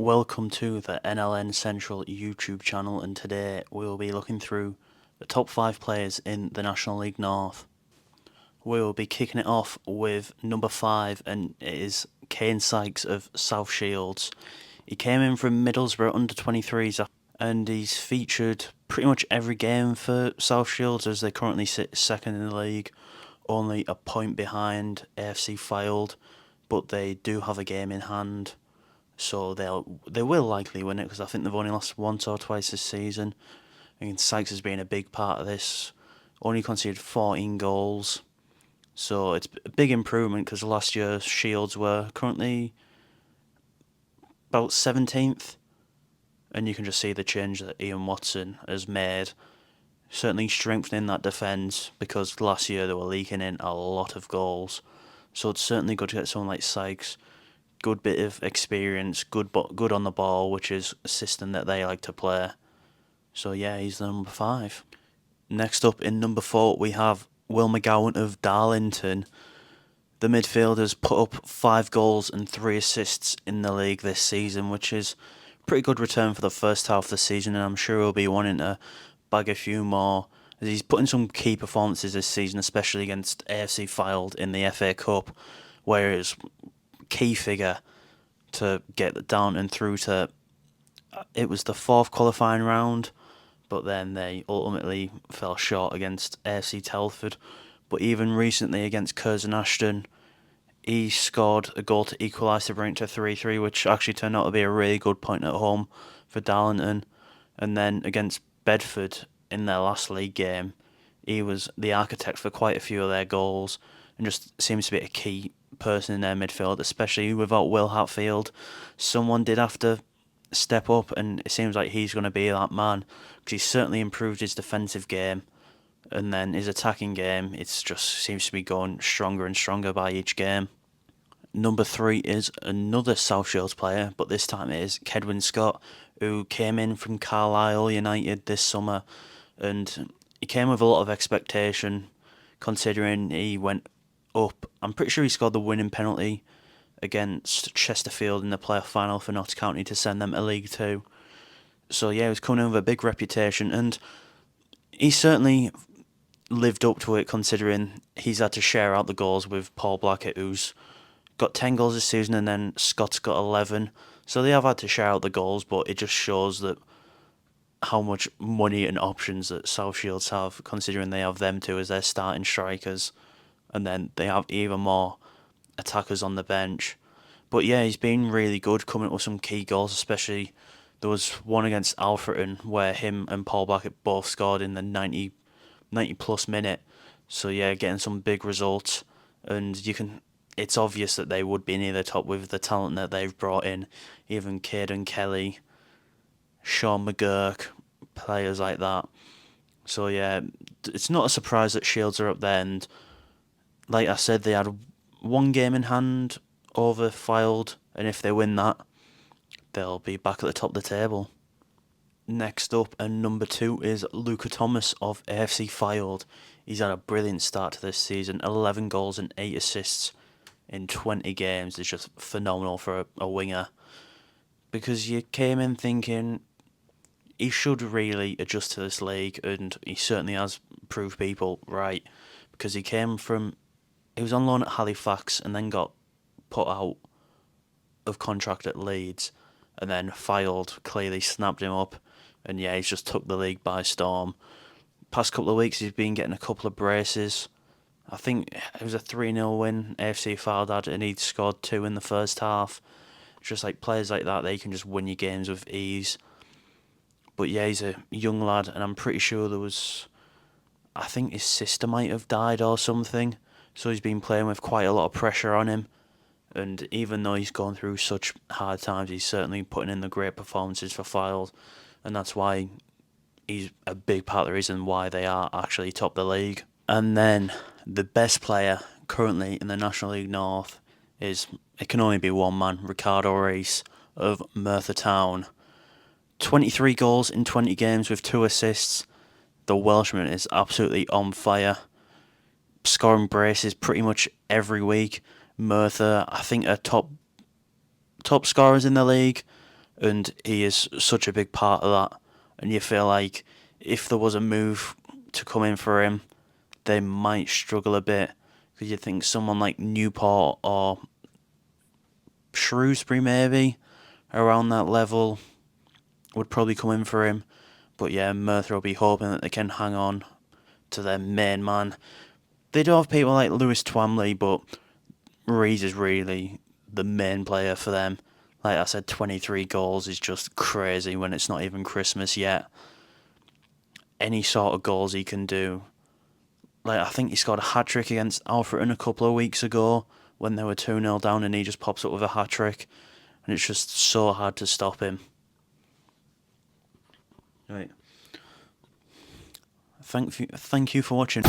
Welcome to the NLN Central YouTube channel, and today we'll be looking through the top 5 players in the National League North. We'll be kicking it off with number 5, and it is Kane Sykes of South Shields. He came in from Middlesbrough under 23s, and he's featured pretty much every game for South Shields as they currently sit second in the league, only a point behind AFC Fylde, but they do have a game in hand. So they will likely win it because I think they've only lost once or twice this season. And Sykes has been a big part of this. Only conceded 14 goals. So it's a big improvement because last year Shields were currently about 17th. And you can just see the change that Ian Watson has made. Certainly strengthening that defence because last year they were leaking in a lot of goals. So it's certainly good to get someone like Sykes. Good bit of experience, good on the ball, which is a system that they like to play. So yeah, he's the number 5. Next up in number 4 we have Will McGowan of Darlington. The midfielder's put up 5 goals and 3 assists in the league this season, which is a pretty good return for the first half of the season, and I'm sure he'll be wanting to bag a few more. As he's put in some key performances this season, especially against AFC Fylde in the FA Cup, where it's key figure to get down and through to, it was the 4th qualifying round, but then they ultimately fell short against AFC Telford. But even recently against Curzon Ashton, he scored a goal to equalise to bring it to 3-3, which actually turned out to be a really good point at home for Darlington. And then against Bedford in their last league game, he was the architect for quite a few of their goals and just seems to be a key person in their midfield, especially without Will Hatfield. Someone did have to step up, and it seems like he's going to be that man because he's certainly improved his defensive game, and then his attacking game, it just seems to be going stronger and stronger by each game. Number 3 is another South Shields player, but this time it is Kedwin Scott, who came in from Carlisle United this summer, and he came with a lot of expectation considering he went up. I'm pretty sure he scored the winning penalty against Chesterfield in the playoff final for Notts County to send them to League Two. So yeah, he was coming in with a big reputation, and he certainly lived up to it considering he's had to share out the goals with Paul Blackett, who's got 10 goals this season, and then Scott's got 11. So they have had to share out the goals, but it just shows that how much money and options that South Shields have, considering they have them two as their starting strikers, and then they have even more attackers on the bench. But yeah, he's been really good, coming up with some key goals, especially there was one against Alfreton where him and Paul Blackett both scored in the 90 plus minute. So yeah, getting some big results, and it's obvious that they would be near the top with the talent that they've brought in, even Caden Kelly, Sean McGurk, players like that. So yeah, it's not a surprise that Shields are up there, and like I said, they had one game in hand over Fylde, and if they win that, they'll be back at the top of the table. Next up, and number 2, is Luca Thomas of AFC Fylde. He's had a brilliant start to this season, 11 goals and 8 assists in 20 games. It's just phenomenal for a winger, because you came in thinking he should really adjust to this league, and he certainly has proved people right, because he was on loan at Halifax and then got put out of contract at Leeds, and then Fylde clearly snapped him up, and yeah, he's just took the league by storm. Past couple of weeks he's been getting a couple of braces. I think it was a 3-0 win AFC Fylde had, and he'd scored 2 in the first half. Just like players like that, they can just win your games with ease. But yeah, he's a young lad, and I'm pretty sure I think his sister might have died or something, so he's been playing with quite a lot of pressure on him. And even though he's gone through such hard times, he's certainly putting in the great performances for Fylde, and that's why he's a big part of the reason why they are actually top of the league. And then the best player currently in the National League North it can only be one man, Ricardo Reis of Merthyr Town. 23 goals in 20 games with 2 assists. The Welshman is absolutely on fire, scoring braces pretty much every week. Merthyr, I think, are top scorers in the league, and he is such a big part of that. And you feel like if there was a move to come in for him, they might struggle a bit, because you think someone like Newport or Shrewsbury maybe around that level would probably come in for him. But yeah, Merthyr will be hoping that they can hang on to their main man. They do have people like Lewis Twamley, but Rees is really the main player for them. Like I said, 23 goals is just crazy when it's not even Christmas yet. Any sort of goals he can do. Like, I think he scored a hat-trick against Alfreton a couple of weeks ago when they were 2-0 down, and he just pops up with a hat-trick. And it's just so hard to stop him. Right. Thank you for watching.